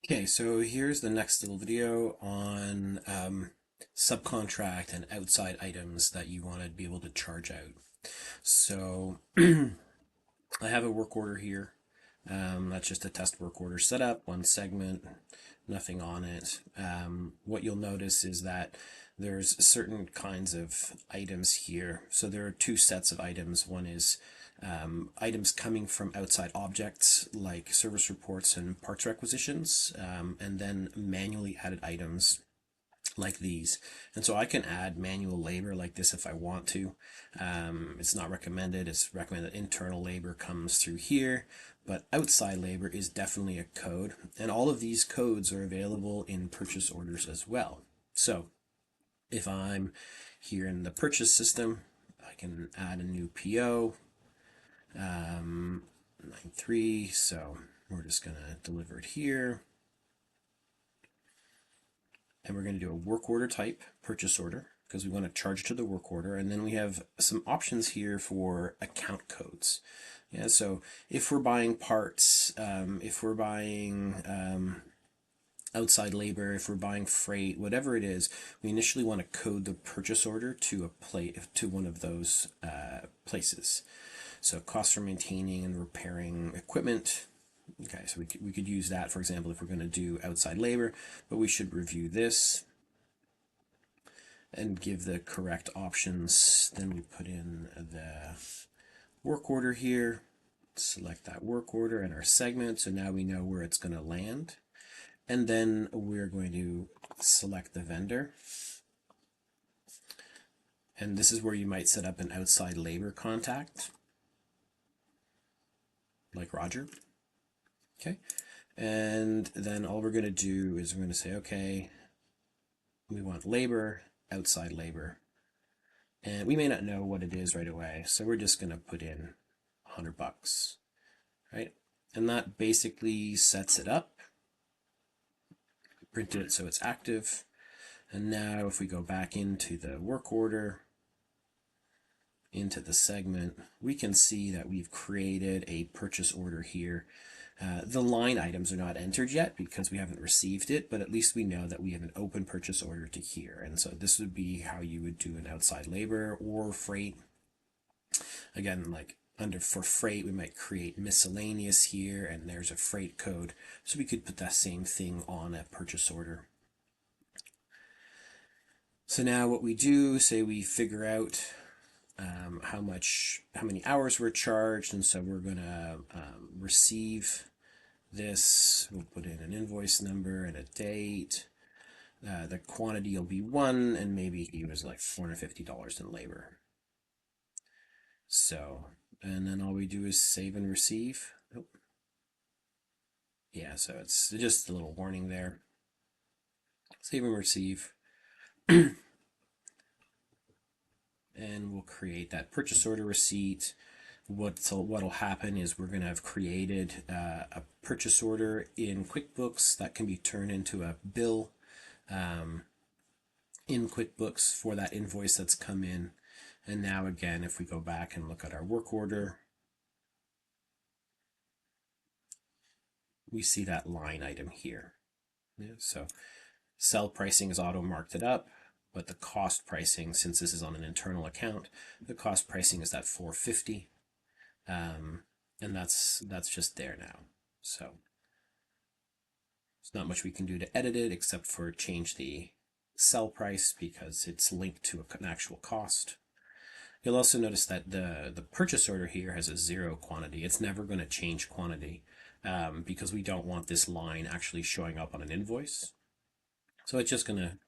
Okay, so here's the next little video on subcontract and outside items that you want to be able to charge out. So I have a work order here. That's just a test work order setup, one segment, nothing on it. What you'll notice is that there's certain kinds of items here. So there are two sets of items. One is items coming from outside objects like service reports and parts requisitions, and then manually added items like these. And so I can add manual labor like this if I want to. It's not recommended. It's recommended internal labor comes through here, but outside labor is definitely a code. And all of these codes are available in purchase orders as well. So if I'm here in the purchase system, I can add a new PO, 93. So we're just going to deliver it here. And we're going to do a work order type purchase order because we want to charge to the work order. And then we have some options here for account codes. Yeah, so if we're buying parts, if we're buying outside labor, if we're buying freight, whatever it is, we initially want to code the purchase order to one of those places. So costs for maintaining and repairing equipment. Okay, so we could use that, for example, if we're going to do outside labor, but we should review this and give the correct options. Then we put in the work order here, select that work order and our segment, so now we know where it's going to land. And then we're going to select the vendor. And this is where you might set up an outside labor contact, like Roger. Okay, and then all we're going to do is we're going to say, okay, we want labor, outside labor, and we may not know what it is right away, so we're just going to put in $100, right? And that basically sets it up. Printed it so it's active. And now if we go back into the work order, into the segment, we can see that we've created a purchase order here. The line items are not entered yet because we haven't received it, but at least we know that we have an open purchase order to here. And so this would be how you would do an outside labor or freight. Again, like for freight, we might create miscellaneous here, and there's a freight code. So we could put that same thing on a purchase order. So now what we do, say we figure out how many hours we're charged, and so we're going to receive this. We'll put in an invoice number and a date. The quantity will be 1, and maybe he was like $450 in labor. So, and then all we do is save and receive. Oh. Yeah, so it's just a little warning there. Save and receive. And we'll create that purchase order receipt. What'll happen is we're going to have created a purchase order in QuickBooks that can be turned into a bill in QuickBooks for that invoice that's come in. And now again, if we go back and look at our work order, we see that line item here. Yeah, so sell pricing is auto marked it up, but the cost pricing, since this is on an internal account, the cost pricing is that $450. And that's just there now. So there's not much we can do to edit it except for change the sell price because it's linked to an actual cost. You'll also notice that the purchase order here has a 0 quantity. It's never going to change quantity because we don't want this line actually showing up on an invoice. So it's just going to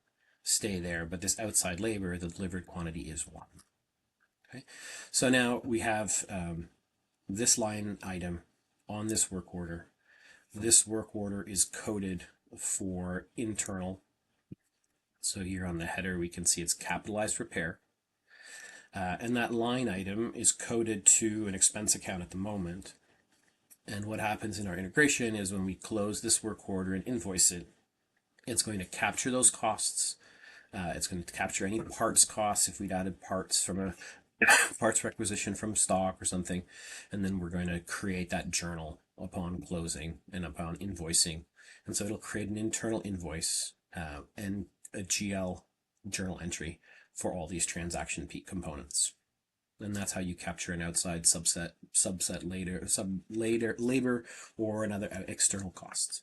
stay there, but this outside labor, the delivered quantity is 1. Okay, so now we have this line item on this work order. This work order is coded for internal. So here on the header, we can see it's capitalized repair. And that line item is coded to an expense account at the moment. And what happens in our integration is when we close this work order and invoice it, it's going to capture those costs. It's going to capture any parts costs if we'd added parts from a parts requisition from stock or something. And then we're going to create that journal upon closing and upon invoicing. And so it'll create an internal invoice and a GL journal entry for all these transaction peak components. And that's how you capture an outside subset labor, or another external costs.